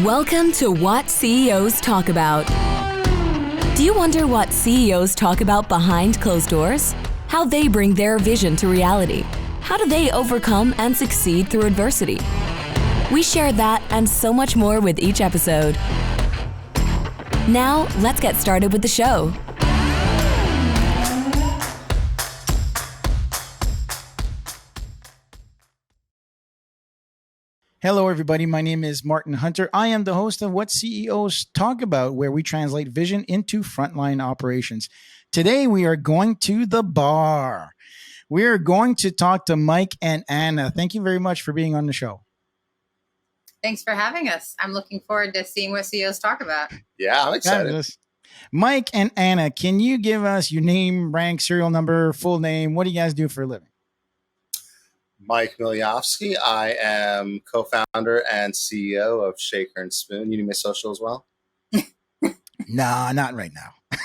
Welcome to What CEOs Talk About. Do you wonder what CEOs talk about behind closed doors? How they bring their vision to reality? How do they overcome and succeed through adversity? We share that and so much more with each episode. Now, let's get started with the show. Hello, everybody. My name is Martin Hunter. I am the host of What CEOs Talk About, where we translate vision into frontline operations. Today, we are going to the bar. We are going to talk to Mike and Anna. Thank you very much for being on the show. Thanks for having us. I'm looking forward to seeing what CEOs talk about. Yeah, I'm excited. Fabulous. Mike and Anna, can you give us your name, rank, serial number, full name? What do you guys do for a living? Mike Miljovsky. I am co-founder and CEO of Shaker and Spoon. You need my social as well? No, not right now.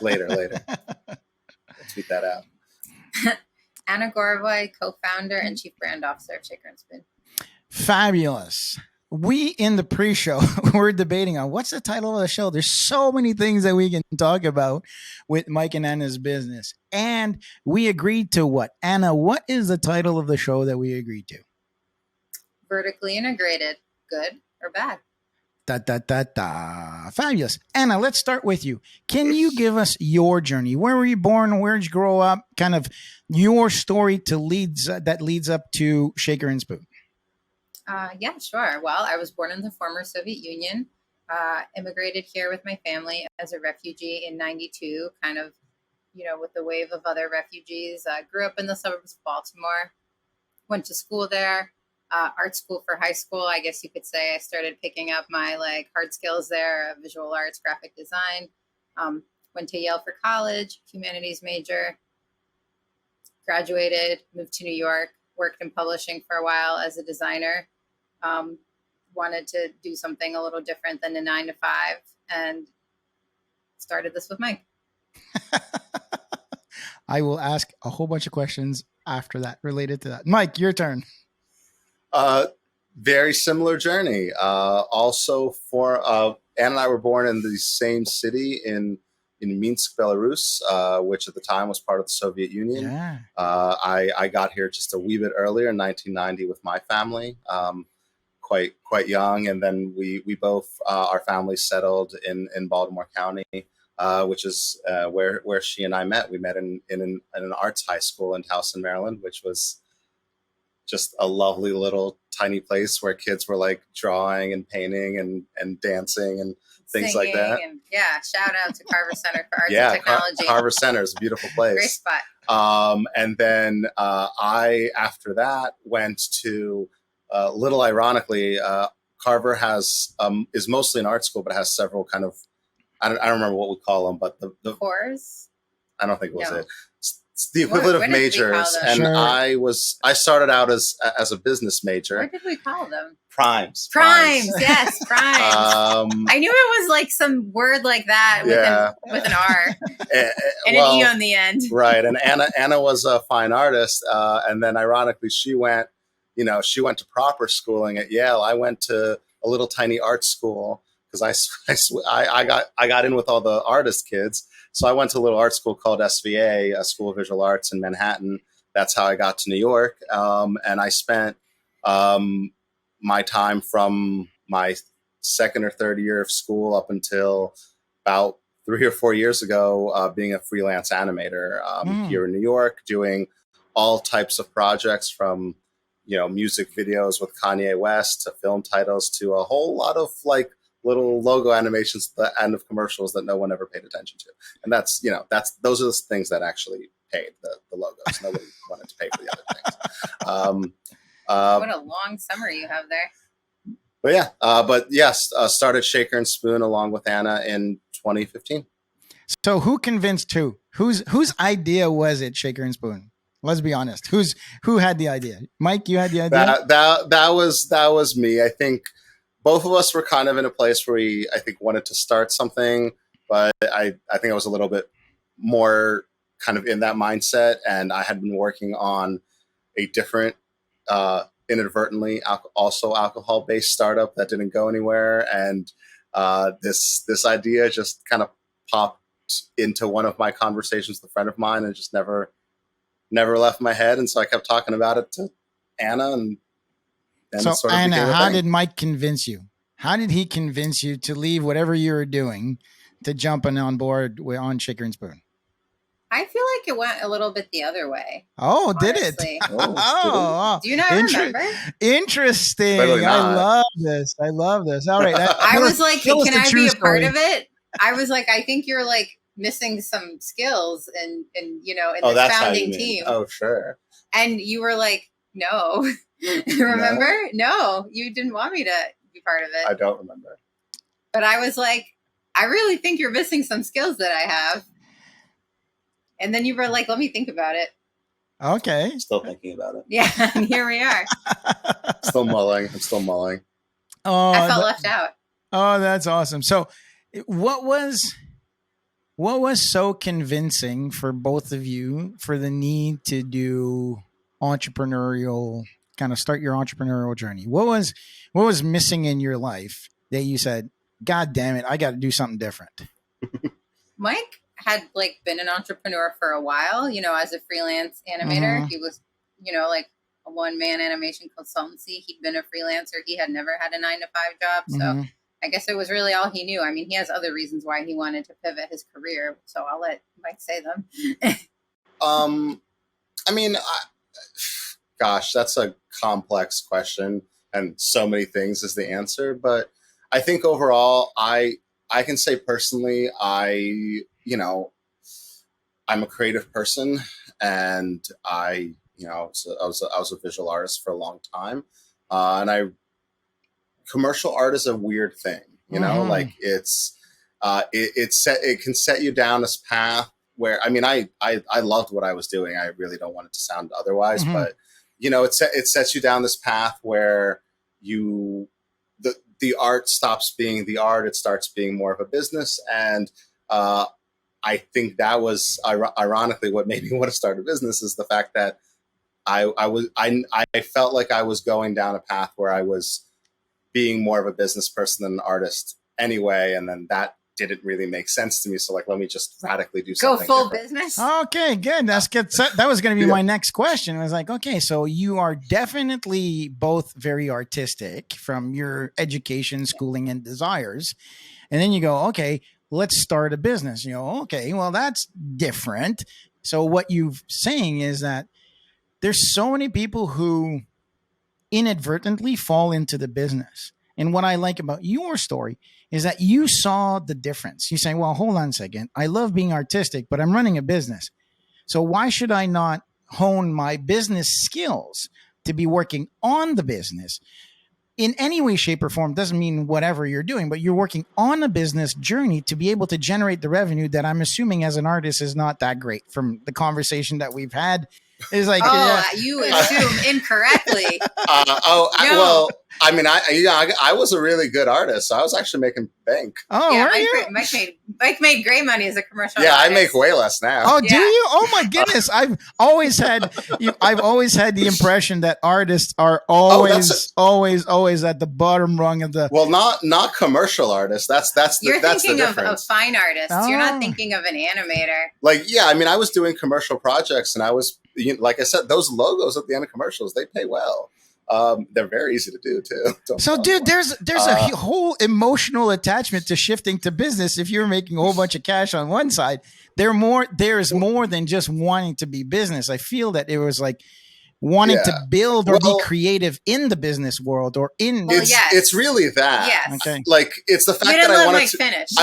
Later. Let's tweet that out. Anna Gorovoy, co-founder and chief brand officer of Shaker and Spoon. Fabulous. We, in the pre-show, we're debating on what's the title of the show. There's so many things that we can talk about with Mike and Anna's business. And we agreed to what? Anna, what is the title of the show that we agreed to? Vertically integrated, good or bad? Fabulous. Anna, let's start with you. Can you give us your journey? Where were you born? Where did you grow up? Kind of your story that leads up to Shaker and Spoon. Yeah, sure. Well, I was born in the former Soviet Union, immigrated here with my family as a refugee in 92, kind of, with the wave of other refugees. Grew up in the suburbs of Baltimore, went to school there, art school for high school. I guess you could say I started picking up my hard skills there, visual arts, graphic design. Went to Yale for college, humanities major, graduated, moved to New York, worked in publishing for a while as a designer. Wanted to do something a little different than a 9 to 5 and started this with Mike. I will ask a whole bunch of questions after that related to that. Mike, your turn. Very similar journey. Also, Anna and I were born in the same city in Minsk, Belarus, which at the time was part of the Soviet Union. Yeah. I got here just a wee bit earlier in 1990 with my family, quite young, and then we both our families settled in Baltimore County, which is where she and I met. We met in an arts high school in Towson, Maryland, which was just a lovely little tiny place where kids were drawing and painting and dancing and things Singing like that. And, shout out to Carver Center for Arts and Technology. Carver Center is a beautiful place. Great spot. And then I, after that, went to, little ironically, Carver is mostly an art school, but it has several kind of, I don't remember what we call them, but the Cores? I don't think it was No. it. It's the equivalent of majors, and Sure. I started out as a business major. What did we call them? Primes. Yes, primes. I knew it was some word like that with an R and an E on the end. Right. And Anna was a fine artist, and then ironically she went to proper schooling at Yale. I went to a little tiny art school because I got in with all the artist kids. So I went to a little art school called SVA, a School of Visual Arts in Manhattan. That's how I got to New York. And I spent my time from my second or third year of school up until about 3 or 4 years ago, being a freelance animator here in New York, doing all types of projects from, music videos with Kanye West to film titles to a whole lot of little logo animations at the end of commercials that no one ever paid attention to. And those are the things that actually paid the logos. Nobody wanted to pay for the other things. What a long summer you have there. But yes, started Shaker and Spoon along with Anna in 2015. So who convinced who? Whose idea was it, Shaker and Spoon? Let's be honest. Who had the idea? Mike, you had the idea? That was me. I think both of us were kind of in a place where we, I think, wanted to start something, but I think I was a little bit more kind of in that mindset, and I had been working on a different inadvertently also alcohol-based startup that didn't go anywhere, and this idea just kind of popped into one of my conversations with a friend of mine, and just never left my head. And so I kept talking about it to Anna, and so it sort of Anna, became a how thing. did Mike convince you? How did he convince you to leave whatever you were doing to jump on board on Shaker and Spoon? I feel like it went a little bit the other way. Oh, honestly. did it? Oh, Do you not remember? Interesting. Clearly I not. love this. All right. I was like, tell us can the I true be a part story. of it? I was like, I think you're like missing some skills and you know, in this that's how you founding mean. team. Oh, sure. And you were like, no. Remember? No, you didn't want me to be part of it. I don't remember. But I was like, I really think you're missing some skills that I have. And then you were like, let me think about it. Okay. Still thinking about it. Yeah, and here we are. Still mulling. I'm still mulling. Oh, I felt left out. Oh, that's awesome. So what was so convincing for both of you for the need to do entrepreneurial, kind of start your entrepreneurial journey? What was missing in your life that you said, God damn it, I got to do something different? Mike had like been an entrepreneur for a while, you know, as a freelance animator. Mhm. He was, you know, like a one-man animation consultancy. He'd been a freelancer. He had never had a 9-to-5 job. So Mhm. I guess it was really all he knew. I mean, he has other reasons why he wanted to pivot his career. So I'll let Mike say them. I mean, gosh, that's a complex question, and so many things is the answer. But I think overall, I can say personally, I'm a creative person, and I was a visual artist for a long time, and commercial art is a weird thing, like it can set you down this path where, I mean, I loved what I was doing. I really don't want it to sound otherwise, but it sets you down this path where the art stops being the art. It starts being more of a business. And I think that was ironically what made me want to start a business, is the fact that I felt like I was going down a path where I was being more of a business person than an artist anyway. And then that didn't really make sense to me. So like, let me just radically do something Go full different. business. Okay, good. That's good. That was going to be my next question. I was like, okay, so you are definitely both very artistic from your education, schooling, and desires. And then you go, okay, let's start a business. You go, okay, well, that's different. So what you're saying is that there's so many people who inadvertently fall into the business. And what I like about your story is that you saw the difference. You say, well, hold on a second. I love being artistic, but I'm running a business. So why should I not hone my business skills to be working on the business in any way, shape, or form? Doesn't mean whatever you're doing, but you're working on a business journey to be able to generate the revenue that I'm assuming as an artist is not that great from the conversation that we've had. It's like, you assume incorrectly. I was a really good artist, so I was actually making bank. Oh, yeah, Mike made great money as a commercial artist. I make way less now. Oh, do you? Oh my goodness! I've always had the impression that artists are always at the bottom rung of the. Well, not commercial artists. You're thinking the difference. Of fine artists. You're not thinking of an animator. Like, I was doing commercial projects, and I was, like I said, those logos at the end of commercials, they pay well. They're very easy to do too. So, dude, there's a whole emotional attachment to shifting to business. If you're making a whole bunch of cash on one side, there's more than just wanting to be business. I feel that it was like wanting to build or be creative in the business world or in. It's really that. Yes. Okay. Like, it's the fact that I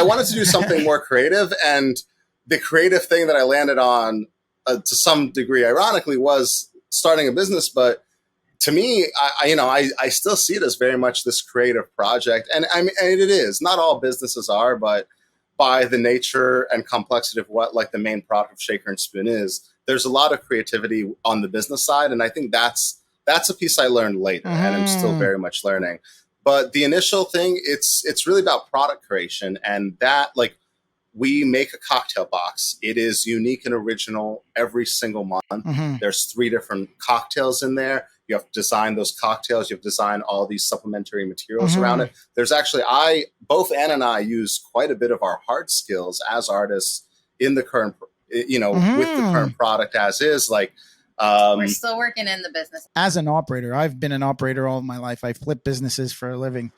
wanted to do something more creative, and the creative thing that I landed on, to some degree, ironically, was starting a business, but. To me, I still see it as very much this creative project, and I mean, and it is. Not all businesses are, but by the nature and complexity of what like the main product of Shaker and Spoon is, there's a lot of creativity on the business side, and I think that's a piece I learned later, and I'm still very much learning. But the initial thing, it's really about product creation, and that like we make a cocktail box. It is unique and original every single month. There's 3 different cocktails in there. You have to design those cocktails. You have to design all these supplementary materials around it. There's actually, both Ann and I use quite a bit of our hard skills as artists in the current, with the current product as is. Like, we're still working in the business. As an operator, I've been an operator all my life. I've flipped businesses for a living.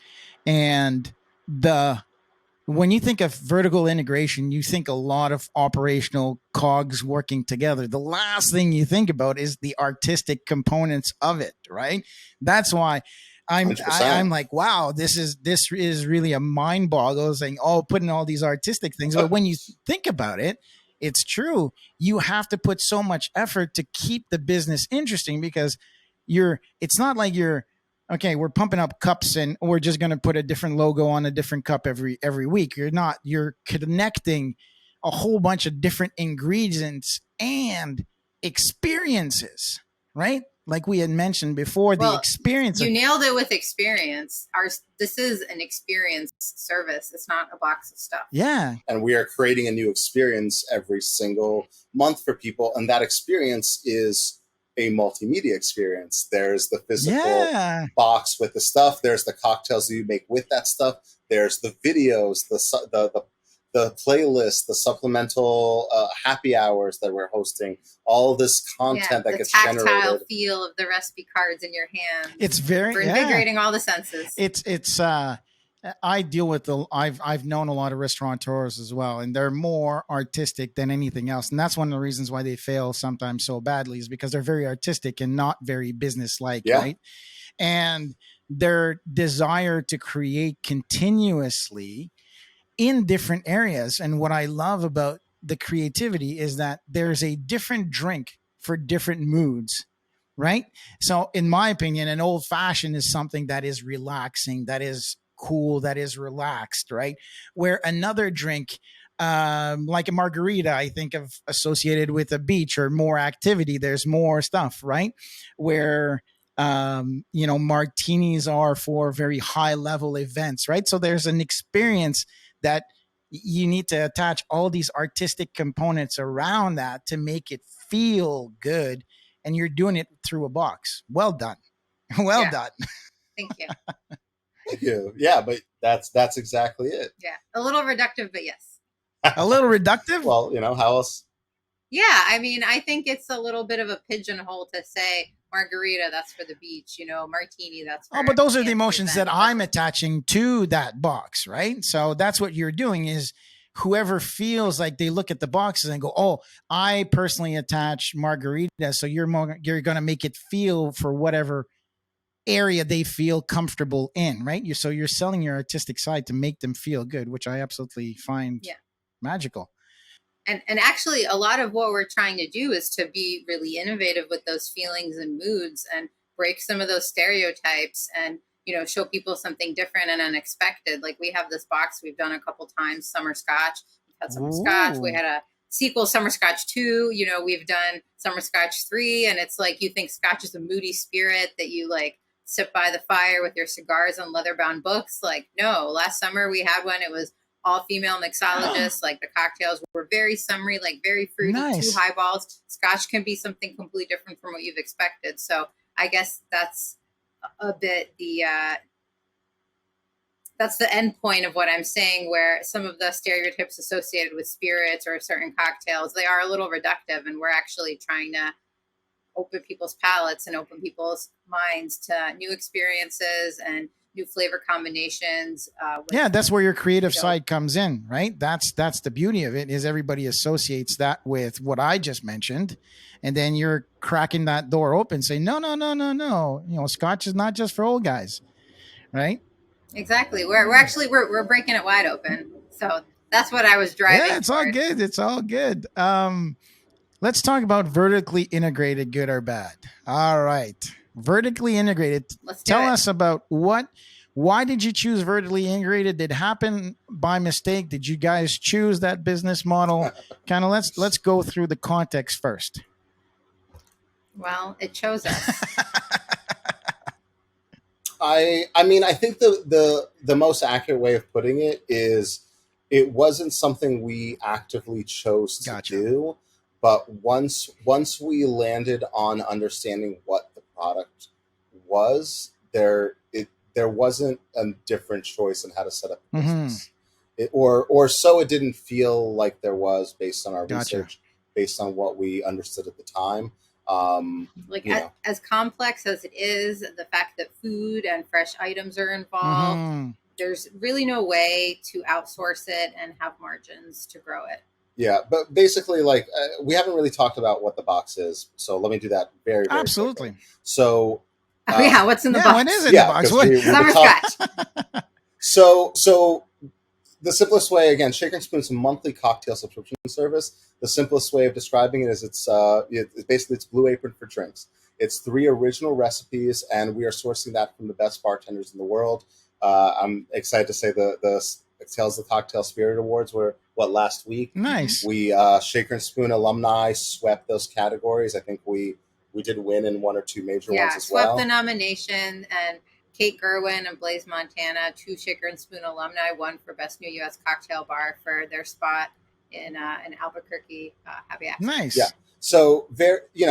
And when you think of vertical integration, you think a lot of operational cogs working together. The last thing you think about is the artistic components of it, right? That's why I'm like, wow, this is really a mind boggle saying, putting all these artistic things. But when you think about it, it's true. You have to put so much effort to keep the business interesting, because it's not like okay, we're pumping up cups and we're just going to put a different logo on a different cup every week. You're connecting a whole bunch of different ingredients and experiences, right? Like we had mentioned before, the experience. You nailed it with experience. This is an experience service. It's not a box of stuff. Yeah. And we are creating a new experience every single month for people. And that experience is a multimedia experience. There's the physical box with the stuff. There's the cocktails that you make with that stuff. There's the videos, the playlist, the supplemental happy hours that we're hosting, all this content that gets generated. The tactile feel of the recipe cards in your hand. It's very invigorating all the senses. I deal with I've known a lot of restaurateurs as well, and they're more artistic than anything else. And that's one of the reasons why they fail sometimes so badly, is because they're very artistic and not very business-like, right? And their desire to create continuously in different areas. And what I love about the creativity is that there's a different drink for different moods, right? So in my opinion, an old fashioned is something that is relaxing, that is cool, that is relaxed, right? Where another drink, like a margarita, I think of associated with a beach or more activity. There's more stuff, right? Where martinis are for very high level events, right? So there's an experience that you need to attach all these artistic components around that to make it feel good. And you're doing it through a box. Well done. Well done. Thank you. Thank you. Yeah, but that's exactly it. Yeah. A little reductive, but yes. A little reductive? Well, how else? Yeah. I mean, I think it's a little bit of a pigeonhole to say margarita, that's for the beach, martini, that's for... but those are the emotions that I'm attaching to that box, right? So that's what you're doing, is whoever feels like they look at the boxes and go, I personally attach margarita. So you're going to make it feel for whatever area they feel comfortable in, right? So you're selling your artistic side to make them feel good, which I absolutely find magical. And actually, a lot of what we're trying to do is to be really innovative with those feelings and moods and break some of those stereotypes and, show people something different and unexpected. Like we have this box we've done a couple times, Summer Scotch. We've had Summer Scotch. We had a sequel, Summer Scotch 2. We've done Summer Scotch 3. And it's like you think Scotch is a moody spirit that you like sit by the fire with your cigars and leather-bound books. Like, no, last summer we had one. It was all female mixologists. Like the cocktails were very summery, like very fruity, nice. 2 highballs. Scotch can be something completely different from what you've expected. So I guess that's a bit that's the end point of what I'm saying, where some of the stereotypes associated with spirits or certain cocktails, they are a little reductive, and we're actually trying to open people's palates and open people's minds to new experiences and new flavor combinations. That's where your creative side comes in, right? That's the beauty of it, is everybody associates that with what I just mentioned. And then you're cracking that door open, saying, no. Scotch is not just for old guys, right? Exactly. We're breaking it wide open. So that's what I was driving. Yeah, it's all good. It's all good. Let's talk about vertically integrated, good or bad. All right. Vertically integrated. Tell us about why did you choose vertically integrated? Did it happen by mistake? Did you guys choose that business model? Kind of let's go through the context first. Well, it chose us. I mean, I think the most accurate way of putting it is it wasn't something we actively chose to do, but once we landed on understanding what the product was, there wasn't a different choice in how to set up a business. Or so it didn't feel like there was, based on our research, based on what we understood at the time. As complex as it is, the fact that food and fresh items are involved, there's really no way to outsource it and have margins to grow it. Yeah, but basically, like, we haven't really talked about what the box is, so let me do that very, very absolutely quickly. So, what's in the box? What is in the box? Summer scratch. So the simplest way, again, Shaker and Spoon's a monthly cocktail subscription service. The simplest way of describing it is it's basically it's Blue Apron for drinks. It's 3 original recipes, and we are sourcing that from the best bartenders in the world. I'm excited to say the Tales of the Cocktail Spirit Awards were last week. Nice. We Shaker and Spoon alumni swept those categories. I think we did win in 1 or 2 major ones as well. Yeah, swept the nomination, and Kate Gerwin and Blaze Montana, 2 Shaker and Spoon alumni, won for Best New U.S. Cocktail Bar for their spot in Albuquerque. Happy accident. Nice. Yeah. So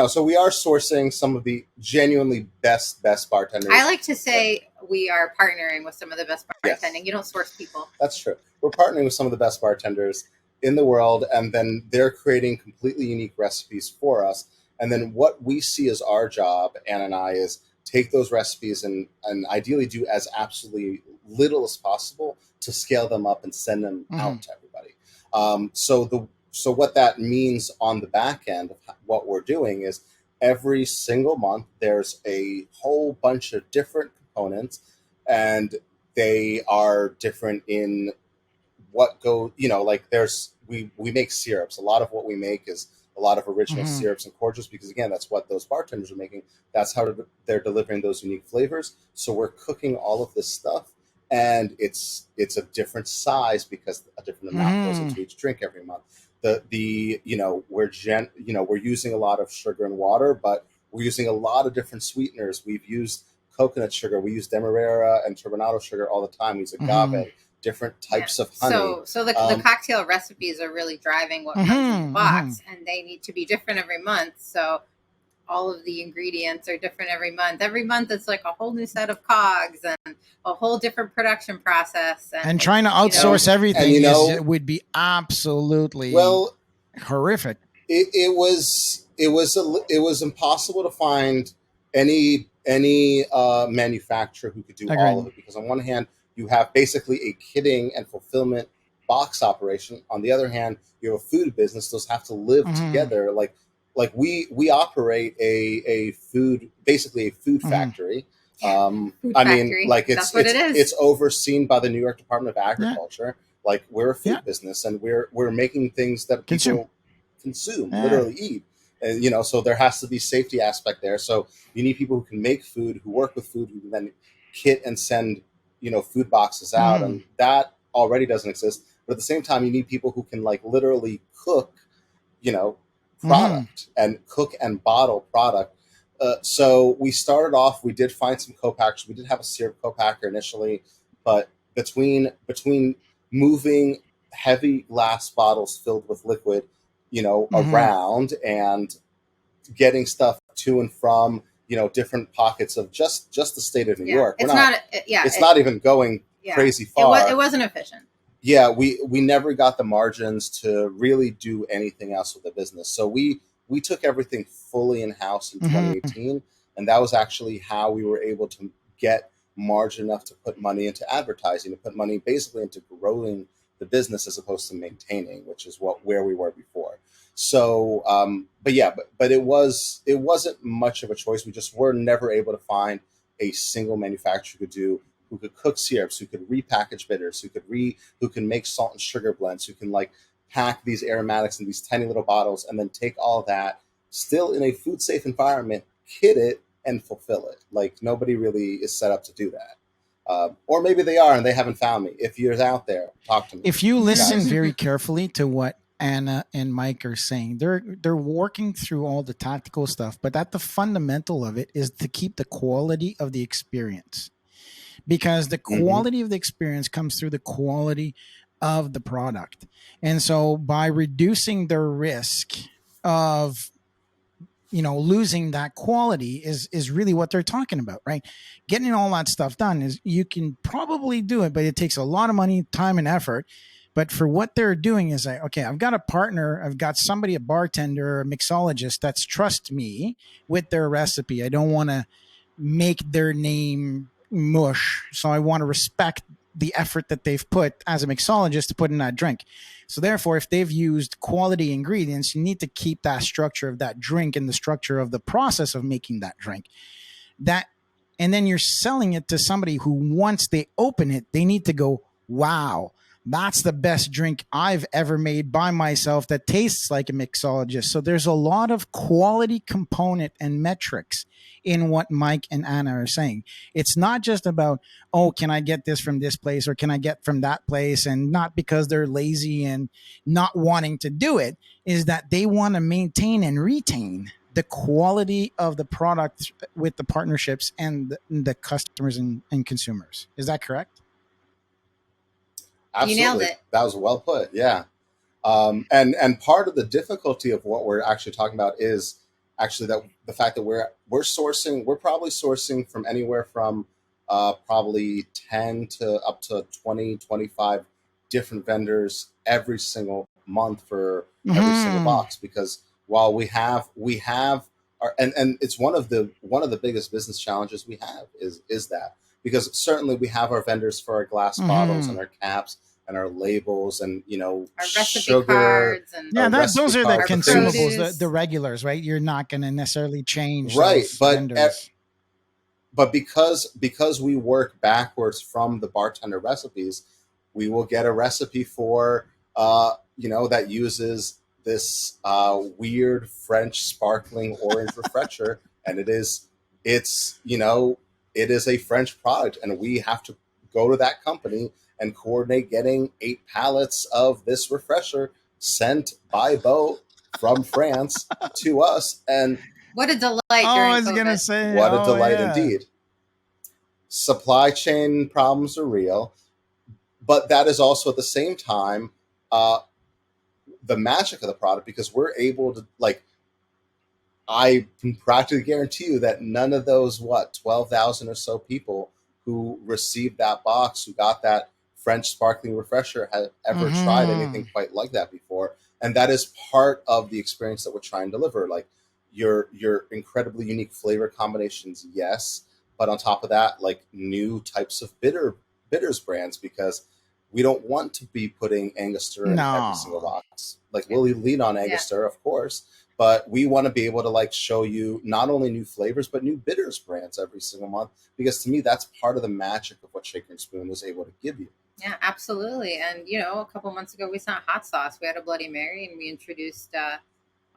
so we are sourcing some of the genuinely best bartenders. I like to say we are partnering with some of the best bartending. Yes. You don't source people. That's true. We're partnering with some of the best bartenders in the world, and then they're creating completely unique recipes for us. And then what we see as our job, Anna and I, is take those recipes and ideally do as absolutely little as possible to scale them up and send them out to everybody. So what that means on the back end of what we're doing is every single month there's a whole bunch of different components, and they are different in what go, like we make syrups. A lot of what we make is a lot of original syrups and cordials, because again, that's what those bartenders are making. That's how they're delivering those unique flavors. So we're cooking all of this stuff, and it's a different size because a different amount goes into each drink every month. We're using a lot of sugar and water, but we're using a lot of different sweeteners. We've used coconut sugar. We use demerara and turbinado sugar all the time. We use agave, different types of honey. So the cocktail recipes are really driving what comes in the box, and they need to be different every month. So all of the ingredients are different every month. Every month it's like a whole new set of cogs and a whole different production process. And trying to outsource everything would be absolutely horrific. It was impossible to find any manufacturer who could do all of it, because on one hand you have basically a kitting and fulfillment box operation. On the other hand, you have a food business. Those have to live together. Like we operate a food factory. It's overseen by the New York Department of Agriculture. Like, we're a food business, and we're making things that people consume, literally eat. And, so there has to be safety aspect there. So you need people who can make food, who work with food, who can then kit and send, food boxes out. And that already doesn't exist. But at the same time, you need people who can literally cook, product and cook and bottle product. So we started off, we did find some co-packers. We did have a syrup co-packer initially, but between moving heavy glass bottles filled with liquid, around, and getting stuff to and from, different pockets of just the state of New York. It's not even going crazy far. It wasn't efficient. Yeah, we never got the margins to really do anything else with the business. So we took everything fully in-house in 2018, and that was actually how we were able to get margin enough to put money into advertising, to put money basically into growing the business as opposed to maintaining, which is where we were before. So, but it wasn't much of a choice. We just were never able to find a single manufacturer who could cook syrups, who could repackage bitters, who can make salt and sugar blends, who can pack these aromatics in these tiny little bottles, and then take all that still in a food safe environment, kit it, and fulfill it. Nobody really is set up to do that. Or maybe they are and they haven't found me. If you're out there, talk to me. If you listen very carefully to what Anna and Mike are saying, they're working through all the tactical stuff, but at the fundamental of it is to keep the quality of the experience. Because the quality of the experience comes through the quality of the product. And so by reducing the risk of losing that quality is really what they're talking about, right? Getting all that stuff done is, you can probably do it, but it takes a lot of money, time, and effort. But for what they're doing is like, okay, I've got a partner, I've got somebody, a bartender, a mixologist that's trust me with their recipe. I don't want to make their name mush. So I want to respect the effort that they've put as a mixologist to put in that drink. So therefore, if they've used quality ingredients, you need to keep that structure of that drink and the structure of the process of making that drink. And then you're selling it to somebody who, once they open it, they need to go, wow, that's the best drink I've ever made by myself that tastes like a mixologist. So there's a lot of quality component and metrics in what Mike and Anna are saying. It's not just about, oh, can I get this from this place or can I get from that place? And not because they're lazy and not wanting to do it, is that they want to maintain and retain the quality of the product with the partnerships and the customers and consumers. Is that correct? Absolutely. You nailed it. That was well put. Yeah. And part of the difficulty of what we're actually talking about is actually that the fact that we're probably sourcing from anywhere from probably 10 to up to 20, 25 different vendors every single month for every single box. Because while we have our, and it's one of the biggest business challenges we have is that, because certainly we have our vendors for our glass bottles and our caps and our labels and, our recipe sugar cards and those are the consumables, produce. the regulars, right? You're not going to necessarily change right, those but vendors. But because we work backwards from the bartender recipes, we will get a recipe for that uses this weird French sparkling orange refresher, and it is a French product, and we have to go to that company and coordinate getting 8 pallets of this refresher sent by boat from France to us. And what a delight! I was COVID. gonna say, what a delight indeed. Supply chain problems are real, but that is also at the same time the magic of the product, because we're able to, I can practically guarantee you that none of those 12,000 or so people who received that box, who got that French sparkling refresher, have ever tried anything quite like that before. And that is part of the experience that we're trying to deliver. Like your incredibly unique flavor combinations, yes, but on top of that, like new types of bitters brands, because we don't want to be putting Angostura in every single box. Like, we'll lean on Angostura, of course, but we want to be able to show you not only new flavors, but new bitters brands every single month, because to me, that's part of the magic of what Shaker and Spoon was able to give you. Yeah, absolutely. And, a couple months ago, we sent hot sauce. We had a Bloody Mary, and we introduced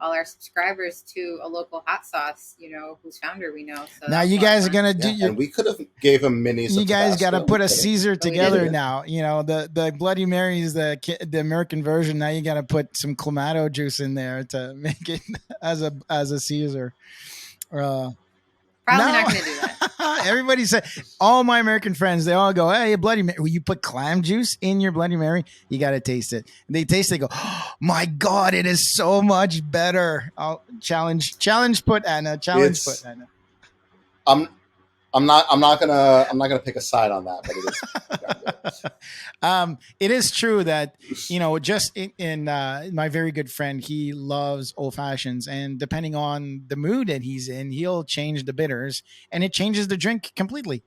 all our subscribers to a local hot sauce, whose founder we know. So now you guys are going to do and we could have gave them minis. You guys got to put a Caesar together now. The Bloody Mary is the American version. Now you got to put some Clamato juice in there to make it as a Caesar. Probably not going to do that. Everybody said, all my American friends, they all go, hey, Bloody Mary, will you put clam juice in your Bloody Mary? You got to taste it. And they taste it, they go, oh, my God, it is so much better. I'll challenge put Anna. Put Anna. I'm not gonna pick a side on that, but it is. It is true that just in my very good friend, he loves old fashions, and depending on the mood that he's in, he'll change the bitters, and it changes the drink completely.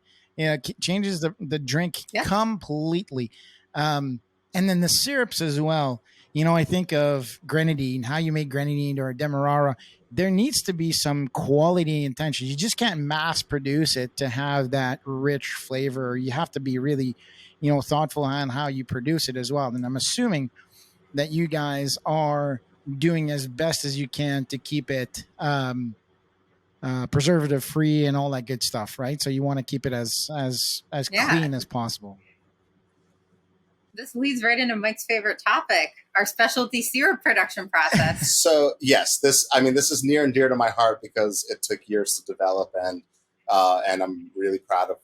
Changes the drink completely, and then the syrups as well. I think of grenadine, how you make grenadine or demerara. There needs to be some quality intention. You just can't mass produce it to have that rich flavor. You have to be really, thoughtful on how you produce it as well. And I'm assuming that you guys are doing as best as you can to keep it preservative free and all that good stuff, right? So you want to keep it as clean as possible. This leads right into Mike's favorite topic, our specialty syrup production process. So yes, this is near and dear to my heart because it took years to develop, and I'm really proud of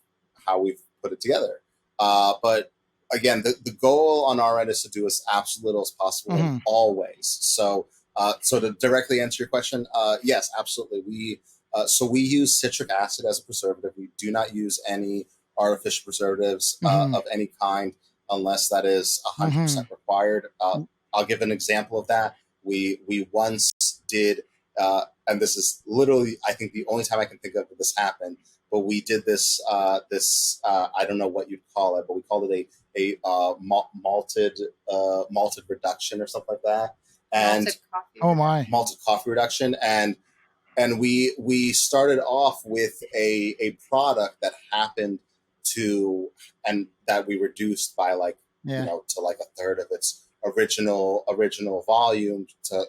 how we've put it together. But again, the goal on our end is to do as absolute little as possible always. So So to directly answer your question, yes, absolutely. We use citric acid as a preservative. We do not use any artificial preservatives of any kind unless that is 100% required. I'll give an example of that. We once did, and this is literally, I think, the only time I can think of that this happened. But we did this. I don't know what you'd call it, but we called it a malted reduction or something like that. And malted coffee reduction, and we started off with a product that happened to, and that we reduced by like to like a third of its original volume to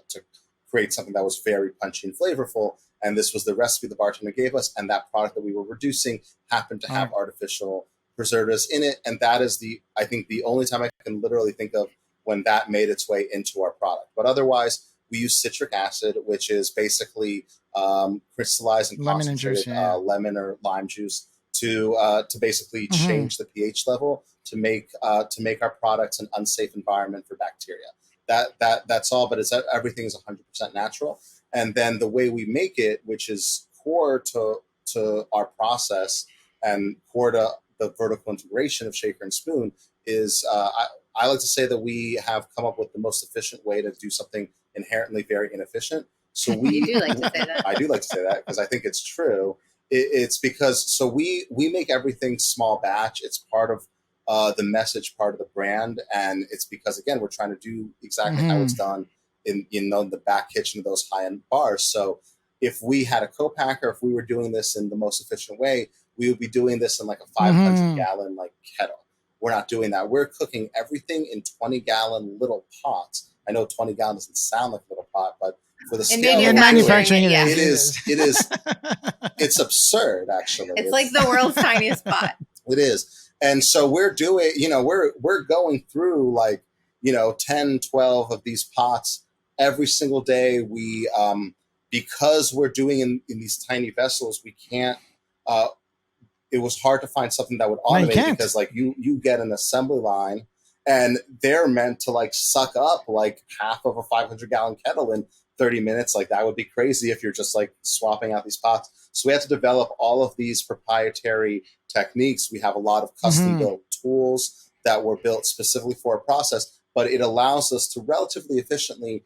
create something that was very punchy and flavorful. And this was the recipe the bartender gave us, and that product that we were reducing happened to have artificial preservatives in it. And that is I think the only time I can literally think of when that made its way into our product. But otherwise, we use citric acid, which is basically crystallized and concentrated lemon or lime juice to basically change the pH level to make our products an unsafe environment for bacteria. That's all, but everything is 100% natural. And then the way we make it, which is core to our process and core to the vertical integration of Shaker and Spoon, is I like to say that we have come up with the most efficient way to do something inherently very inefficient. So you do like to say that. I do like to say that because I think it's true. It's because we make everything small batch. It's part of the message, part of the brand, and it's because, again, we're trying to do exactly how it's done in the back kitchen of those high-end bars. So if we had a co-packer, if we were doing this in the most efficient way, we would be doing this in like a 500-gallon like kettle. We're not doing that. We're cooking everything in 20-gallon little pots. I know 20 gallon doesn't sound like a little pot, but for the scale of manufacturing, it is. It's absurd, actually. It's like the world's tiniest pot. It is. And so we're doing, we're going through like, 10, 12 of these pots every single day. We, because we're doing in these tiny vessels, we can't, it was hard to find something that would automate because like you get an assembly line and they're meant to like suck up like half of a 500-gallon kettle in 30 minutes. Like that would be crazy if you're just like swapping out these pots. So we had to develop all of these proprietary techniques. We have a lot of custom built tools that were built specifically for a process, but it allows us to relatively efficiently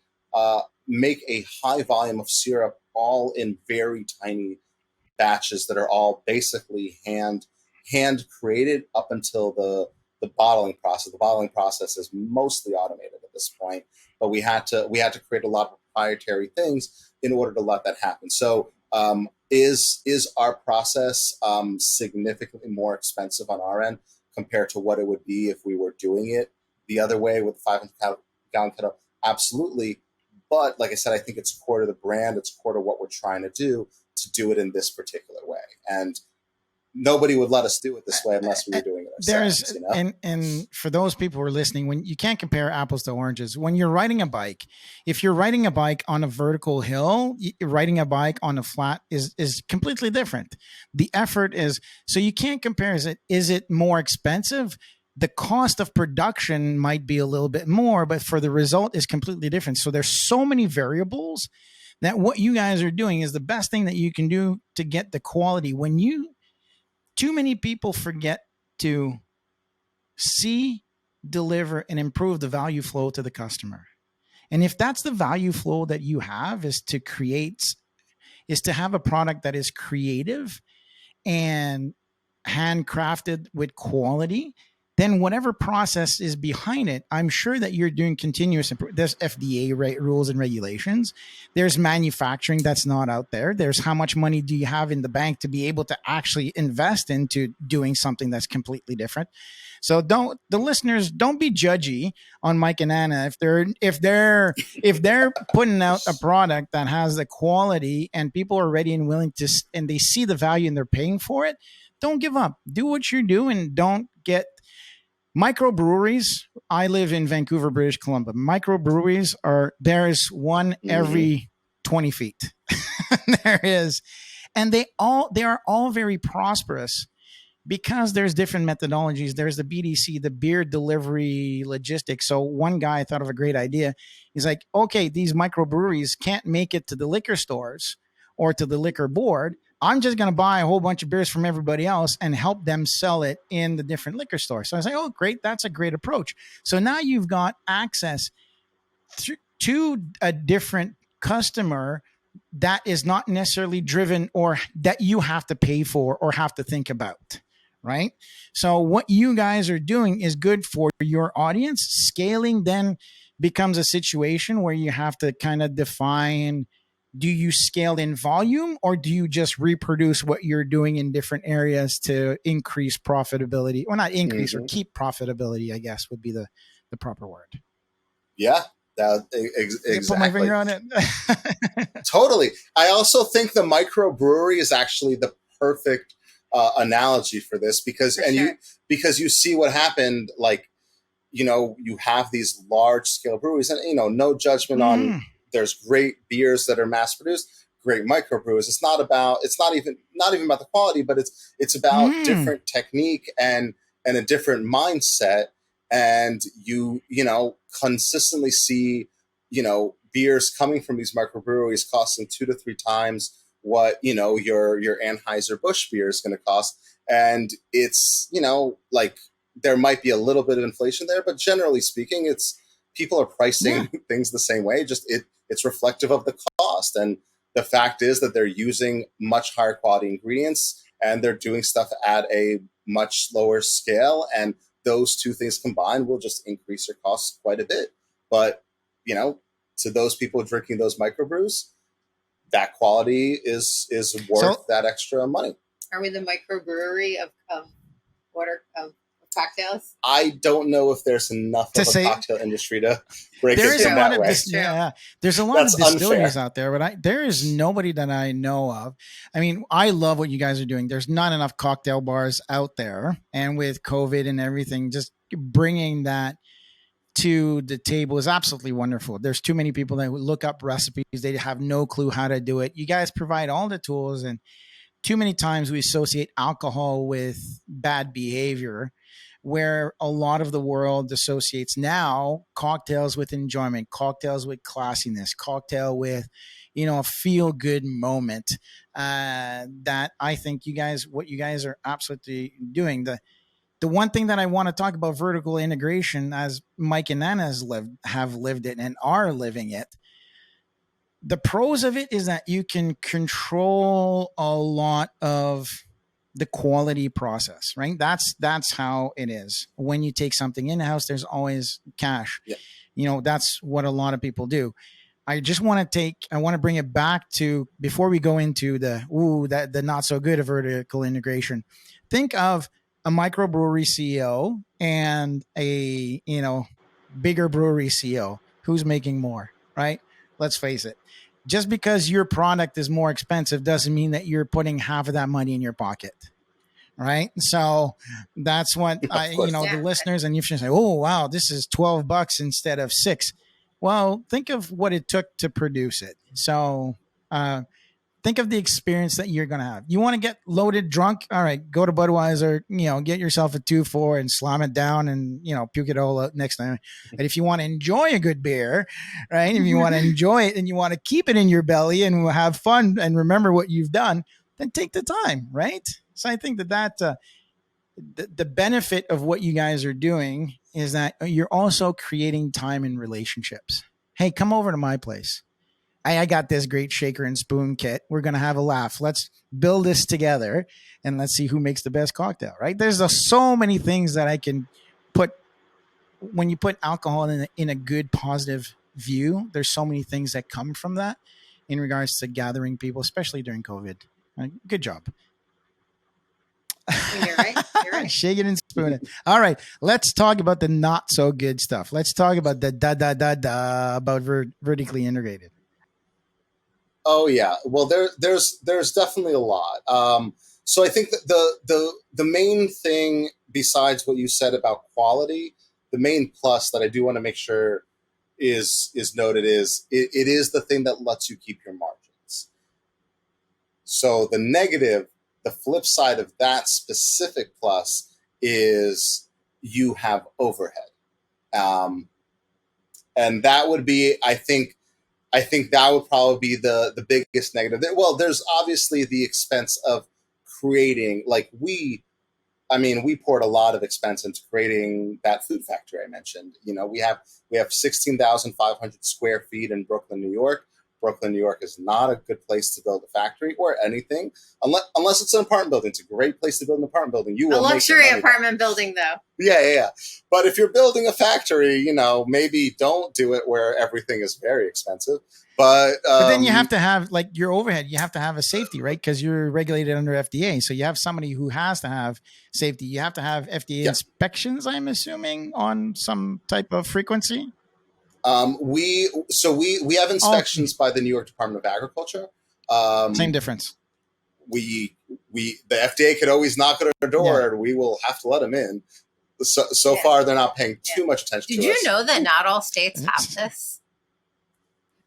make a high volume of syrup all in very tiny batches that are all basically hand created up until the bottling process. The bottling process is mostly automated at this point, but we had to create a lot of proprietary things in order to let that happen. So is our process significantly more expensive on our end compared to what it would be if we were doing it the other way with 500-gallon kettle? Absolutely. But like I said, I think it's core to the brand. It's core to what we're trying to do it in this particular way. And nobody would let us do it this way unless we were doing it ourselves. And for those people who are listening, when you can't compare apples to oranges, when you're riding a bike, if you're riding a bike on a vertical hill, riding a bike on a flat is completely different. The effort is, so you can't compare. Is it more expensive? The cost of production might be a little bit more, but for the result is completely different. So there's so many variables that what you guys are doing is the best thing that you can do to get the quality. Too many people forget to see, deliver, and improve the value flow to the customer. And if that's the value flow that you have, is to have a product that is creative and handcrafted with quality, then whatever process is behind it, I'm sure that you're doing continuous improvement. There's FDA rules and regulations. There's manufacturing that's not out there. There's how much money do you have in the bank to be able to actually invest into doing something that's completely different. So the listeners, don't be judgy on Mike and Anna if they're putting out a product that has the quality and people are ready and willing to, and they see the value and they're paying for it. Don't give up. Do what you're doing. Don't get microbreweries. I live in Vancouver, British Columbia. Microbreweries there's one every 20 feet. There is. And they are all very prosperous because there's different methodologies. There's the BDC, the beer delivery logistics. So one guy thought of a great idea. He's like, okay, these microbreweries can't make it to the liquor stores or to the liquor board. I'm just going to buy a whole bunch of beers from everybody else and help them sell it in the different liquor stores. So I was like, oh, great. That's a great approach. So now you've got access to a different customer that is not necessarily driven or that you have to pay for or have to think about. Right. So what you guys are doing is good for your audience. Scaling then becomes a situation where you have to kind of define, do you scale in volume or do you just reproduce what you're doing in different areas to increase profitability, or not increase or keep profitability, I guess would be the proper word. Yeah, exactly. Put my finger on it. Totally. I also think the microbrewery is actually the perfect analogy for this because you see what happened. Like, you have these large scale breweries, and no judgment on. There's great beers that are mass produced, great microbrews. It's not even about the quality, but it's about different technique and a different mindset. And you consistently see beers coming from these microbreweries costing 2 to 3 times what your Anheuser-Busch beer is going to cost. And it's like there might be a little bit of inflation there, but generally speaking, it's people are pricing things the same way. Just it's reflective of the cost. And the fact is that they're using much higher quality ingredients and they're doing stuff at a much lower scale. And those two things combined will just increase your costs quite a bit. But, to those people drinking those microbrews, that quality is worth that extra money. Are we the microbrewery of cocktails? I don't know if there's enough of a cocktail industry to break it in that way. There's a lot of distilleries out there, but there is nobody that I know of. I mean, I love what you guys are doing. There's not enough cocktail bars out there, and with COVID and everything, just bringing that to the table is absolutely wonderful. There's too many people that look up recipes. They have no clue how to do it. You guys provide all the tools, and too many times we associate alcohol with bad behavior, where a lot of the world associates now cocktails with enjoyment, cocktails with classiness, cocktail with, a feel good moment. That I think what you guys are absolutely doing. The one thing that I want to talk about vertical integration, as Mike and Nana have lived it and are living it. The pros of it is that you can control a lot of the quality process, right? That's how it is. When you take something in-house, there's always cash. Yeah. That's what a lot of people do. I just want to bring it back to, before we go into the not so good of vertical integration. Think of a microbrewery CEO and a, bigger brewery CEO. Who's making more, right? Let's face it. Just because your product is more expensive doesn't mean that you're putting half of that money in your pocket. Right. So that's what the listeners, and you should say, oh, wow, this is $12 instead of $6. Well, think of what it took to produce it. So, think of the experience that you're going to have. You want to get loaded drunk? All right, go to Budweiser, get yourself a 2-4 and slam it down and, puke it all out next time. But if you want to enjoy a good beer, right, if you want to enjoy it and you want to keep it in your belly and have fun and remember what you've done, then take the time, right? So I think that the benefit of what you guys are doing is that you're also creating time in relationships. Hey, come over to my place. I got this great shaker and spoon kit. We're going to have a laugh. Let's build this together and let's see who makes the best cocktail, right? There's so many things that I can put when you put alcohol in a good, positive view. There's so many things that come from that in regards to gathering people, especially during COVID. Good job. You're right. Shake it and spoon it. All right. Let's talk about the not so good stuff. Let's talk about the about vertically integrated. Oh yeah, well there's definitely a lot. So I think that the main thing, besides what you said about quality, the main plus that I do want to make sure is noted is it is the thing that lets you keep your margins. So the negative, the flip side of that specific plus is you have overhead. And that would be, I think that would probably be the biggest negative. Well, there's obviously the expense of creating, like we poured a lot of expense into creating that food factory I mentioned. We have 16,500 square feet in Brooklyn, New York. Brooklyn, New York is not a good place to build a factory or anything, unless it's an apartment building. It's a great place to build an apartment building. You will a luxury apartment building, though. Yeah. But if you're building a factory, maybe don't do it where everything is very expensive. But then you have to have like your overhead. You have to have a safety, right? Because you're regulated under FDA. So you have somebody who has to have safety. You have to have FDA inspections, I'm assuming, on some type of frequency. We have inspections by the New York Department of Agriculture. Same difference. The FDA could always knock at our door, and we will have to let them in. So far, they're not paying too much attention to us. Did you know that not all states have this?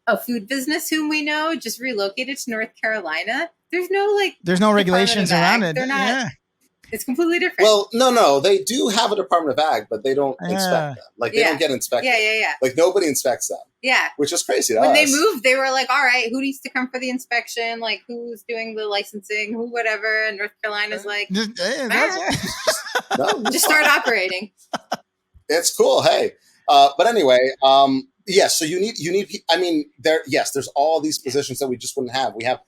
A food business whom we know just relocated to North Carolina. There's no regulations around it. They're not. Yeah. It's completely different. Well, no, they do have a Department of Ag, but they don't inspect them. Like they don't get inspected. Yeah. Like nobody inspects them. Yeah. Which is crazy. When they moved, they were like, all right, who needs to come for the inspection? Like who's doing the licensing? Who, whatever. And North Carolina's like, just start operating. It's cool. Hey. But anyway, so you need, there's all these positions that we just wouldn't have. We have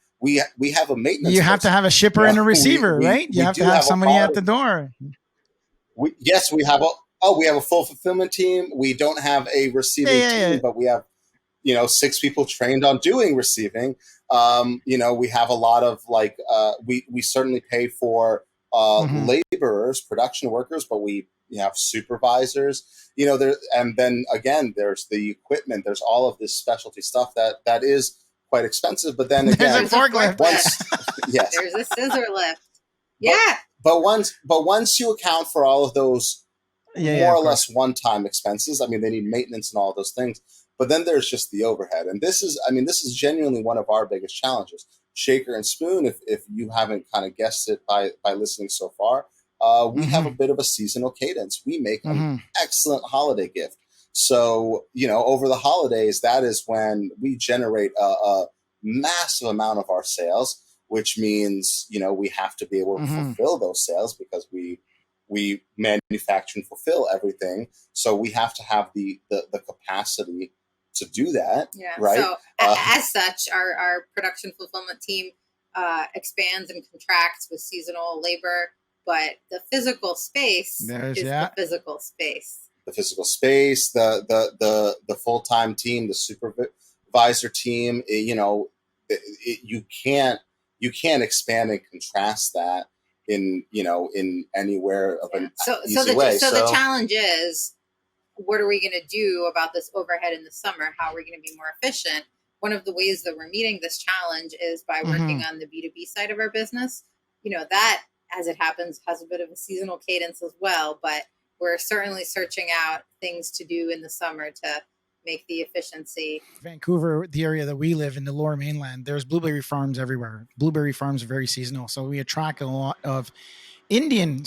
a maintenance. You have to have a shipper and a receiver, right? You have to have somebody at the door. We have a full fulfillment team. We don't have a receiving team, but we have, 6 people trained on doing receiving. We have a lot of we certainly pay for laborers, production workers, but we have supervisors, and then again, there's the equipment. There's all of this specialty stuff that is quite expensive, but then again, there's a forklift. There's a scissor lift. Yeah. But once you account for all of those more or less one-time expenses, they need maintenance and all those things. But then there's just the overhead, and this is genuinely one of our biggest challenges. Shaker and Spoon, if you haven't kind of guessed it by listening so far, we have a bit of a seasonal cadence. We make an excellent holiday gift. So, over the holidays, that is when we generate a massive amount of our sales, which means, we have to be able to fulfill those sales because we manufacture and fulfill everything. So we have to have the capacity to do that. Yeah. Right. So as such, our production fulfillment team expands and contracts with seasonal labor, but the physical space the physical space. The physical space, the full-time team, the supervisor team, you can't expand and contrast that in anywhere of an easy way. So the challenge is, what are we going to do about this overhead in the summer? How are we going to be more efficient? One of the ways that we're meeting this challenge is by working on the B2B side of our business. That, as it happens, has a bit of a seasonal cadence as well, but we're certainly searching out things to do in the summer to make the efficiency. Vancouver, the area that we live in, the Lower Mainland, there's blueberry farms everywhere. Blueberry farms are very seasonal. So we attract a lot of Indian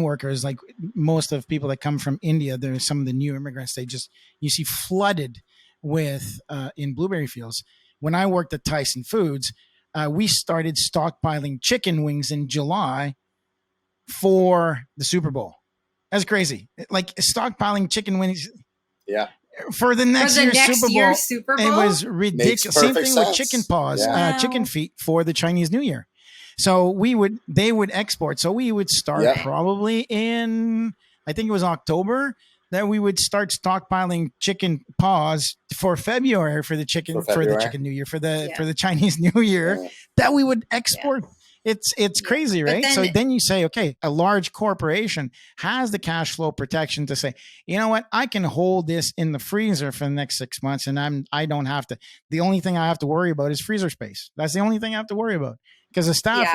workers, like most of people that come from India. There's some of the new immigrants, you see flooded with in blueberry fields. When I worked at Tyson Foods, we started stockpiling chicken wings in July for the Super Bowl. That's crazy. Like stockpiling chicken wings. Yeah. For the next year's Super Bowl. It was ridiculous. Same thing with chicken paws, chicken feet for the Chinese New Year. So they would export. So we would start probably in, I think it was October, that we would start stockpiling chicken paws for February for the chicken New Year, for the Chinese New Year, that we would export. Yeah. It's crazy, right? So then you say, okay, a large corporation has the cash flow protection to say, you know what, I can hold this in the freezer for the next 6 months, and I don't have to. The only thing I have to worry about is freezer space. That's the only thing I have to worry about, because the staff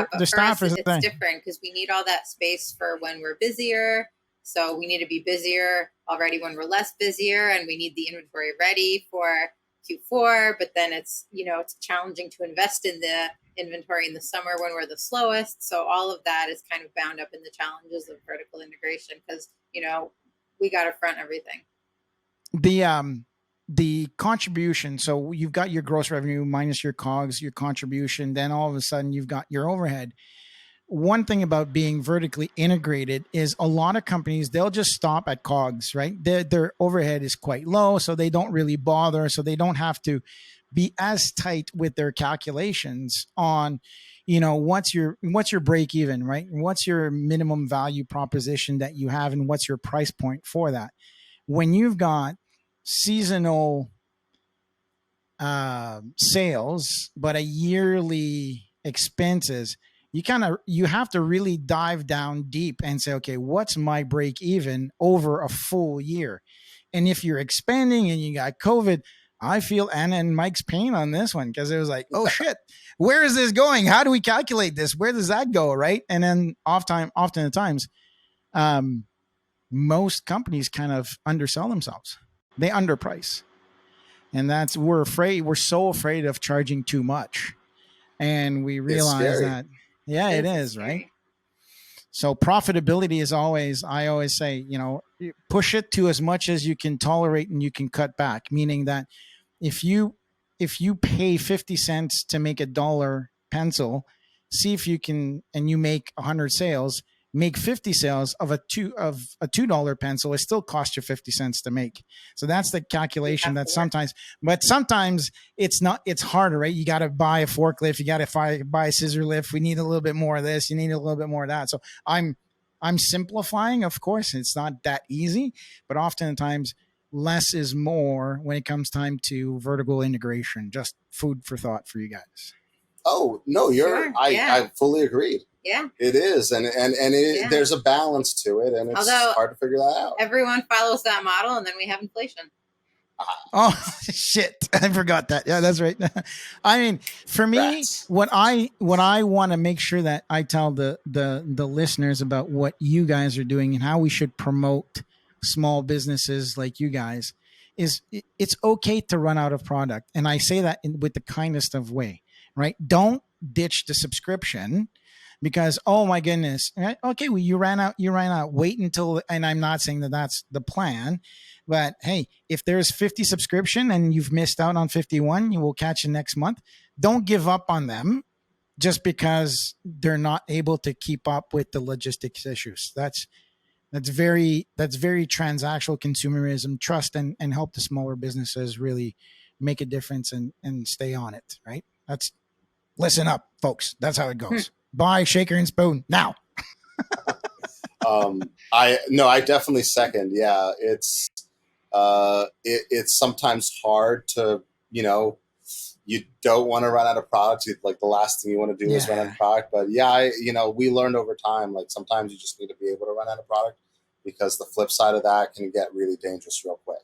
is it's different because we need all that space for when we're busier. So we need to be busier already when we're less busier, and we need the inventory ready for Q4. But then it's challenging to invest in the inventory in the summer when we're the slowest. So all of that is kind of bound up in the challenges of vertical integration because, we got to front everything. The contribution. So you've got your gross revenue minus your COGS, your contribution. Then all of a sudden you've got your overhead. One thing about being vertically integrated is a lot of companies, they'll just stop at COGS, right? Their overhead is quite low, so they don't really bother. So they don't have to be as tight with their calculations on, what's your break even, right? What's your minimum value proposition that you have, and what's your price point for that? When you've got seasonal sales, but a yearly expenses, you have to really dive down deep and say, okay, what's my break even over a full year? And if you're expanding and you got COVID, I feel Anna and Mike's pain on this one, because it was like, oh shit, where is this going? How do we calculate this? Where does that go? Right. And then often at times, most companies kind of undersell themselves. They underprice. And we're so afraid of charging too much. And we realize that, it is, right? So profitability is I always say, push it to as much as you can tolerate and you can cut back. Meaning that if you pay 50 cents to make $1 pencil, see if you can, and you make 100 sales, make 50 sales of a $2 pencil. It still costs you 50 cents to make. So that's the calculation that sometimes it's not, it's harder, right? You got to buy a forklift. You got to buy a scissor lift. We need a little bit more of this. You need a little bit more of that. So I'm simplifying. Of course, it's not that easy, but oftentimes less is more when it comes time to vertical integration. Just food for thought for you guys. Oh, no, I fully agree. Yeah, it is, and there's a balance to it, and it's hard to figure that out. Everyone follows that model, and then we have inflation. Oh shit! I forgot that. Yeah, that's right. I mean, for me, what I want to make sure that I tell the listeners about what you guys are doing and how we should promote small businesses like you guys is it's okay to run out of product, and I say that with the kindest of way. Right? Don't ditch the subscription. Because, oh my goodness, right? Okay, well, you ran out, wait until, and I'm not saying that that's the plan, but hey, if there's 50 subscription and you've missed out on 51, you will catch you next month. Don't give up on them just because they're not able to keep up with the logistics issues. That's very transactional consumerism. Trust and help the smaller businesses really make a difference and stay on it, right? Listen up, folks. That's how it goes. Buy shaker and spoon now. I definitely second. Yeah, it's sometimes hard to, you don't want to run out of product. Like the last thing you want to do is run out of product. But we learned over time, like sometimes you just need to be able to run out of product, because the flip side of that can get really dangerous real quick.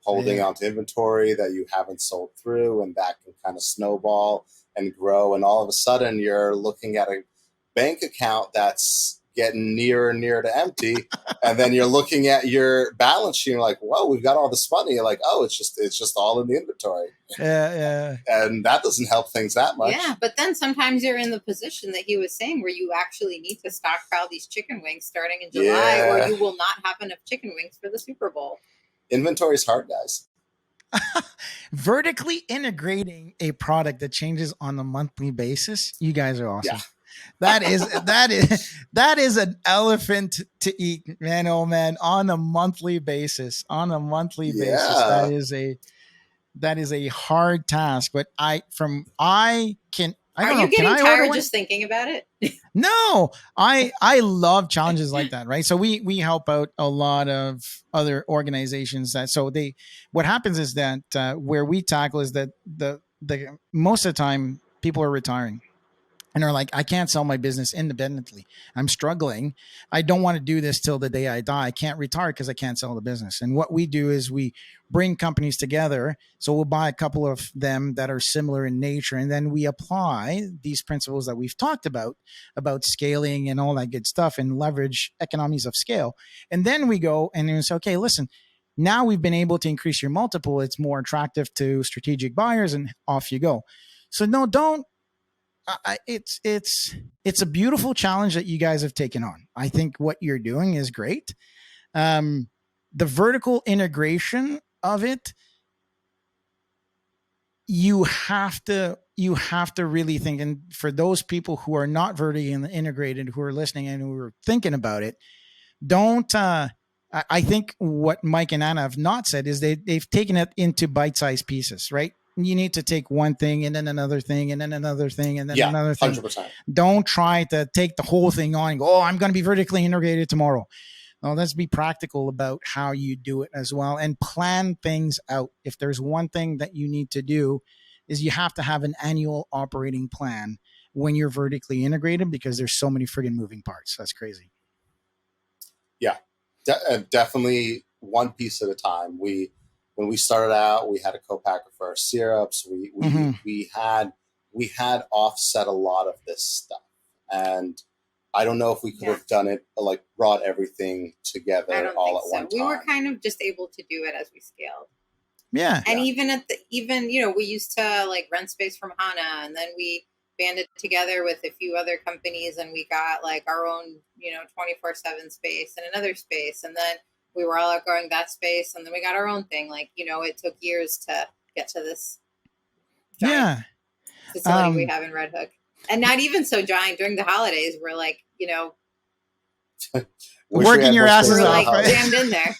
Holding onto inventory that you haven't sold through, and that can kind of snowball and grow, and all of a sudden you're looking at a bank account that's getting nearer and nearer to empty, and then you're looking at your balance sheet and you're like, whoa, we've got all this money. You're like, oh, it's just all in the inventory. And that doesn't help things that much. Yeah, but then sometimes you're in the position that he was saying where you actually need to stockpile these chicken wings starting in July, or you will not have enough chicken wings for the Super Bowl. Inventory is hard, guys. Vertically integrating a product that changes on a monthly basis, you guys are awesome. Yeah. that is an elephant to eat, man. Oh man, on a monthly basis. That is a hard task, but I don't know. You getting tired just thinking about it? No, I love challenges like that, right? So we help out a lot of other organizations what happens is that where we tackle is that the most of the time people are retiring. And they're like, I can't sell my business independently. I'm struggling. I don't want to do this till the day I die. I can't retire because I can't sell the business. And what we do is we bring companies together. So we'll buy a couple of them that are similar in nature. And then we apply these principles that we've talked about scaling and all that good stuff, and leverage economies of scale. And then we go and we say, okay, listen, now we've been able to increase your multiple. It's more attractive to strategic buyers, and off you go. So no, don't. it's a beautiful challenge that you guys have taken on. I think what you're doing is great. The vertical integration of it, you have to really think. And for those people who are not vertically integrated, who are listening and who are thinking about it, don't. I think what Mike and Anna have not said is they've taken it into bite-sized pieces, right? You need to take one thing and then another thing and then another thing and then another thing. 100%. Don't try to take the whole thing on and go, oh, I'm going to be vertically integrated tomorrow. Well, let's be practical about how you do it as well and plan things out. If there's one thing that you need to do is you have to have an annual operating plan when you're vertically integrated, because there's so many friggin' moving parts. That's crazy. Yeah, definitely one piece at a time. When we started out, we had a co-packer for our syrups. We had offset a lot of this stuff, and I don't know if we could have done it, like brought everything together all at one time. We were kind of just able to do it as we scaled. Yeah. And even we used to like rent space from Hana, and then we banded together with a few other companies and we got like our own, 24/7 space and another space. And then we were all outgrowing that space, and then we got our own thing. Like, it took years to get to this giant facility we have in Red Hook. And not even so giant during the holidays. We're like, working your asses off. We're like jammed in there.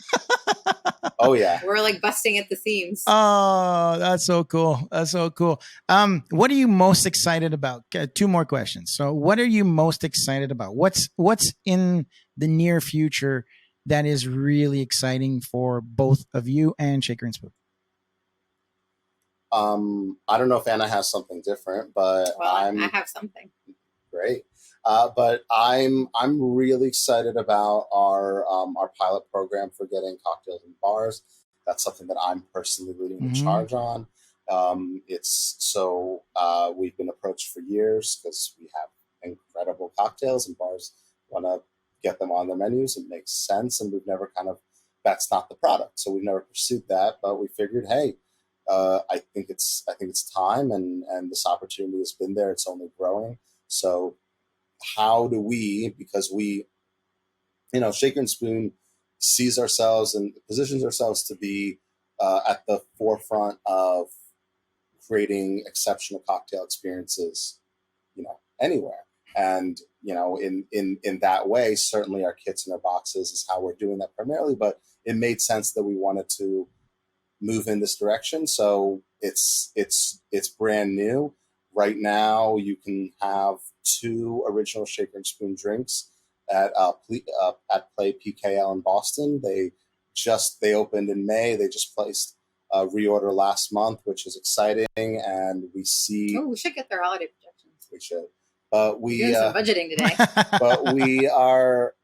Oh yeah. We're like busting at the seams. Oh, that's so cool. That's so cool. What are you most excited about? Two more questions. So what are you most excited about? What's in the near future that is really exciting for both of you and Shaker and Spoon? I don't know if Anna has something different, but I have something. Great. But I'm really excited about our pilot program for getting cocktails in bars. That's something that I'm personally leading the charge on. We've been approached for years because we have incredible cocktails, and bars want to get them on their menus. It makes sense, and we've never that's not the product, so we've never pursued that. But we figured, hey, I think it's time, and this opportunity has been there. It's only growing. So how do we, because we, Shaker and Spoon sees ourselves and positions ourselves to be at the forefront of creating exceptional cocktail experiences, anywhere. And, in that way, certainly our kits and our boxes is how we're doing that primarily, but it made sense that we wanted to move in this direction. So it's brand new. Right now, you can have 2 original Shaker and Spoon drinks at Play PKL in Boston. They opened in May. They just placed a reorder last month, which is exciting. And we see. Oh, we should get their holiday projections. We should. But we're doing some budgeting today. But we are,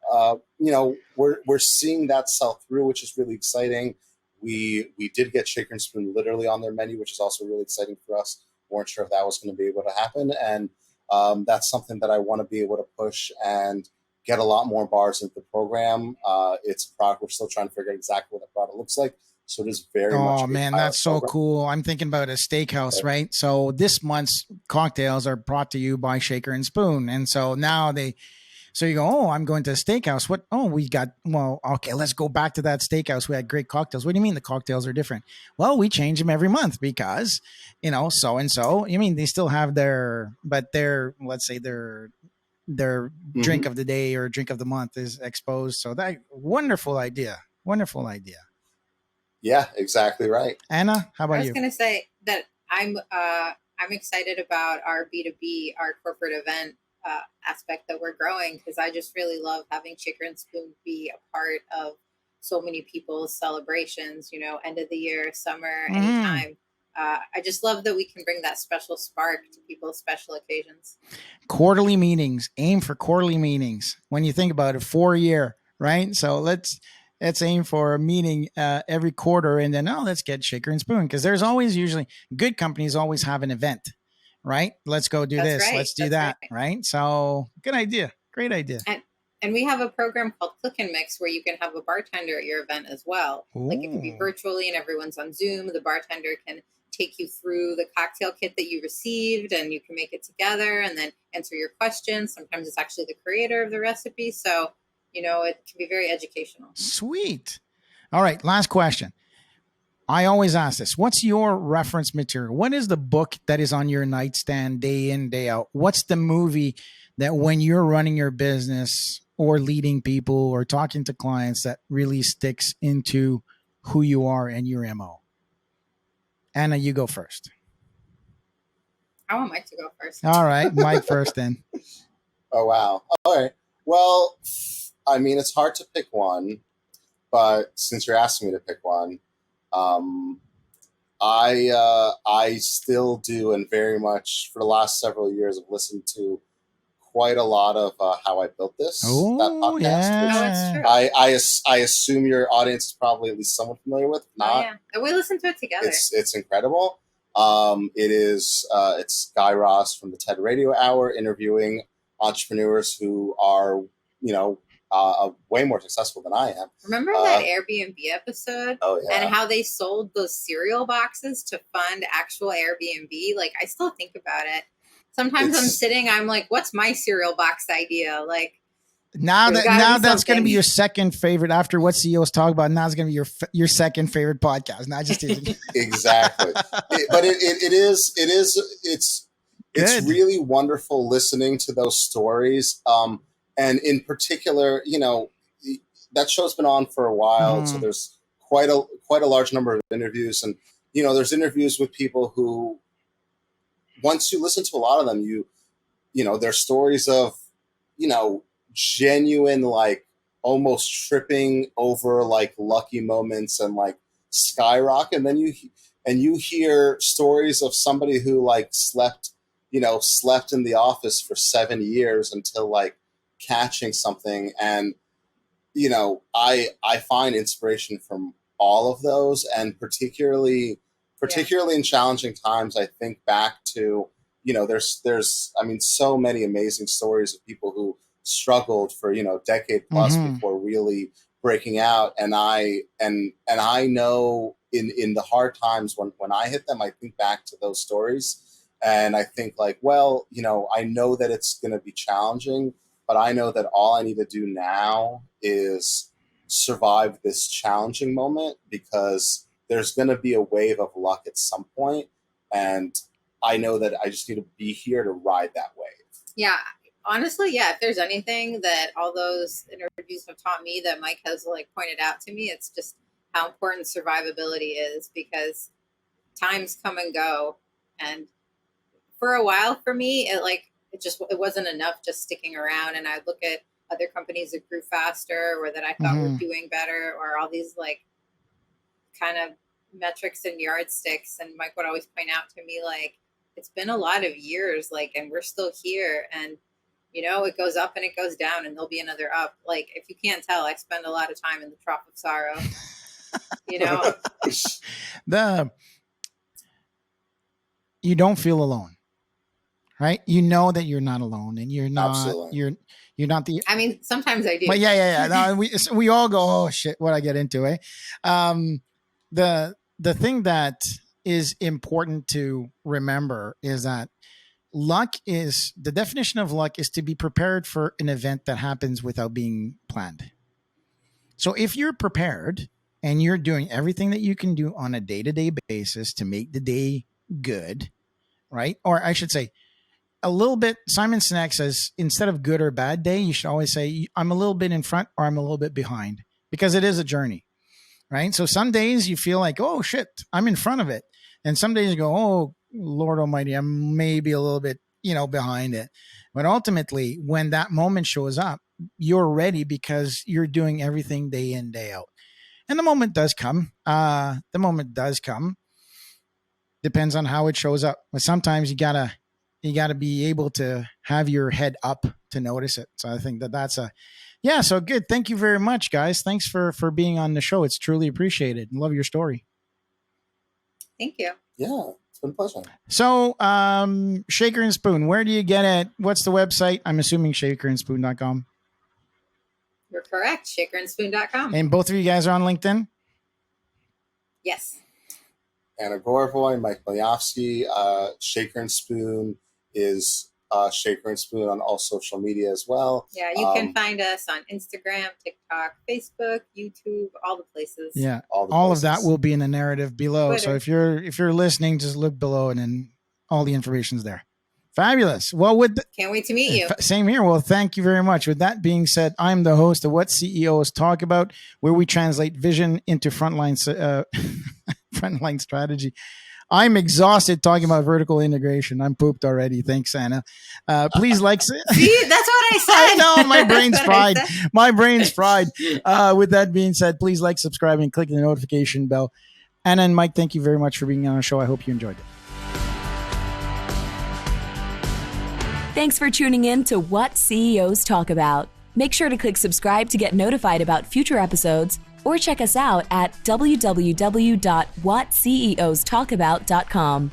we're seeing that sell through, which is really exciting. We did get Shaker and Spoon literally on their menu, which is also really exciting for us. Weren't sure if that was going to be able to happen, and that's something that I want to be able to push and get a lot more bars into the program. It's a product we're still trying to figure out exactly what the product looks like. So it is very much. Oh man, that's so cool! I'm thinking about a steakhouse, right? So this month's cocktails are brought to you by Shaker and Spoon, and so now So you go, oh, I'm going to a steakhouse. What? Oh, okay, let's go back to that steakhouse. We had great cocktails. What do you mean the cocktails are different? Well, we change them every month because, so and so. You mean they still have let's say their drink of the day or drink of the month is exposed. So that wonderful idea. Wonderful idea. Yeah, exactly right. Anna, how about you? I was going to say that I'm excited about our B2B, our corporate event aspect that we're growing, because I just really love having Shaker and Spoon be a part of so many people's celebrations, end of the year, summer, anytime. I just love that we can bring that special spark to people's special occasions. Quarterly meetings, aim for quarterly meetings. When you think about it, 4 year, right? So let's aim for a meeting every quarter, and then let's get Shaker and Spoon, because there's always usually good companies always have an event. Right? Let's go do this. Right. Let's do that. Right. So good idea. Great idea. And we have a program called Click and Mix where you can have a bartender at your event as well. Ooh. Like it can be virtually and everyone's on Zoom. The bartender can take you through the cocktail kit that you received, and you can make it together and then answer your questions. Sometimes it's actually the creator of the recipe. So, it can be very educational. Sweet. All right. Last question. I always ask this. What's your reference material? What is the book that is on your nightstand day in, day out? What's the movie that when you're running your business or leading people or talking to clients that really sticks into who you are and your MO? Anna, you go first. I want Mike to go first. All right. Mike first then. Oh, wow. All right. Well, I mean, it's hard to pick one, but since you're asking me to pick one, I still do, and very much for the last several years, have listened to quite a lot of How I Built This, that podcast. Yeah. It's true. I assume your audience is probably at least somewhat familiar with. Not, And we listen to it together. it's incredible. It's Guy Ross from the TED Radio Hour interviewing entrepreneurs who are, way more successful than I am. Remember that Airbnb episode? Oh, yeah. And how they sold those cereal boxes to fund actual Airbnb? Like, I still think about it. Sometimes I'm like, what's my cereal box idea? Like, now that's going to be your second favorite after What CEOs Talk About. Now it's going to be your second favorite podcast. Not just Exactly. It's really wonderful listening to those stories. And in particular, that show's been on for a while. So there's quite a large number of interviews, and, there's interviews with people who, once you listen to a lot of them, there's stories of, genuine, like almost tripping over like lucky moments and like skyrocket. And then you hear stories of somebody who like slept in the office for 7 years until like catching something. And, I find inspiration from all of those, and particularly in challenging times, I think back to, there's so many amazing stories of people who struggled for, decade plus before really breaking out. And I know in the hard times when I hit them, I think back to those stories and I think like, well, I know that it's going to be challenging, but I know that all I need to do now is survive this challenging moment, because there's going to be a wave of luck at some point. And I know that I just need to be here to ride that wave. Yeah. Honestly, yeah, if there's anything that all those interviews have taught me that Mike has like pointed out to me, it's just how important survivability is, because times come and go. And for a while for me, it wasn't enough just sticking around. And I'd look at other companies that grew faster or that I thought were doing better, or all these like kind of metrics and yardsticks. And Mike would always point out to me, like, it's been a lot of years, like, and we're still here. And it goes up and it goes down, and there'll be another up. Like, if you can't tell, I spend a lot of time in the trough of sorrow. You don't feel alone, right? You know that you're not alone, and you're not. Absolutely. You're not the. I mean, sometimes I do. But yeah. No, we all go, oh shit, what I get into, eh? The thing that is important to remember is that the definition of luck is to be prepared for an event that happens without being planned. So if you're prepared and you're doing everything that you can do on a day-to-day basis to make the day good, right? Or I should say a little bit, Simon Sinek says, instead of good or bad day, you should always say, I'm a little bit in front or I'm a little bit behind, because it is a journey, right? So some days you feel like, oh shit, I'm in front of it. And some days you go, oh, Lord Almighty, I'm maybe a little bit, behind it. But ultimately, when that moment shows up, you're ready because you're doing everything day in, day out. And the moment does come. Depends on how it shows up. But sometimes you gotta be able to have your head up to notice it. So I think that's so good. Thank you very much, guys. Thanks for being on the show. It's truly appreciated. Love your story. Thank you. Yeah. It's been a pleasure. So, Shaker and Spoon, where do you get it? What's the website? I'm assuming shakerandspoon.com. You're correct. Shakerandspoon.com. And both of you guys are on LinkedIn? Yes. Anna Gorvoy, Mike Malyovsky. Shaker and Spoon is Shaker and Spoon on all social media as well. Yeah, you can find us on Instagram, TikTok, Facebook, YouTube, all the places. Yeah, all of that will be in the narrative below. Twitter. So if you're listening, just look below, and then all the information's there. Fabulous. Well, can't wait to meet you. Same here. Well, thank you very much. With that being said, I'm the host of What CEOs Talk About, where we translate vision into frontline strategy. I'm exhausted talking about vertical integration. I'm pooped already. Thanks, Anna. Please like. See, that's what I said. I know, my brain's fried. My brain's fried. With that being said, please like, subscribe, and click the notification bell. Anna and Mike, thank you very much for being on our show. I hope you enjoyed it. Thanks for tuning in to What CEOs Talk About. Make sure to click subscribe to get notified about future episodes, or check us out at www.whatceostalkabout.com.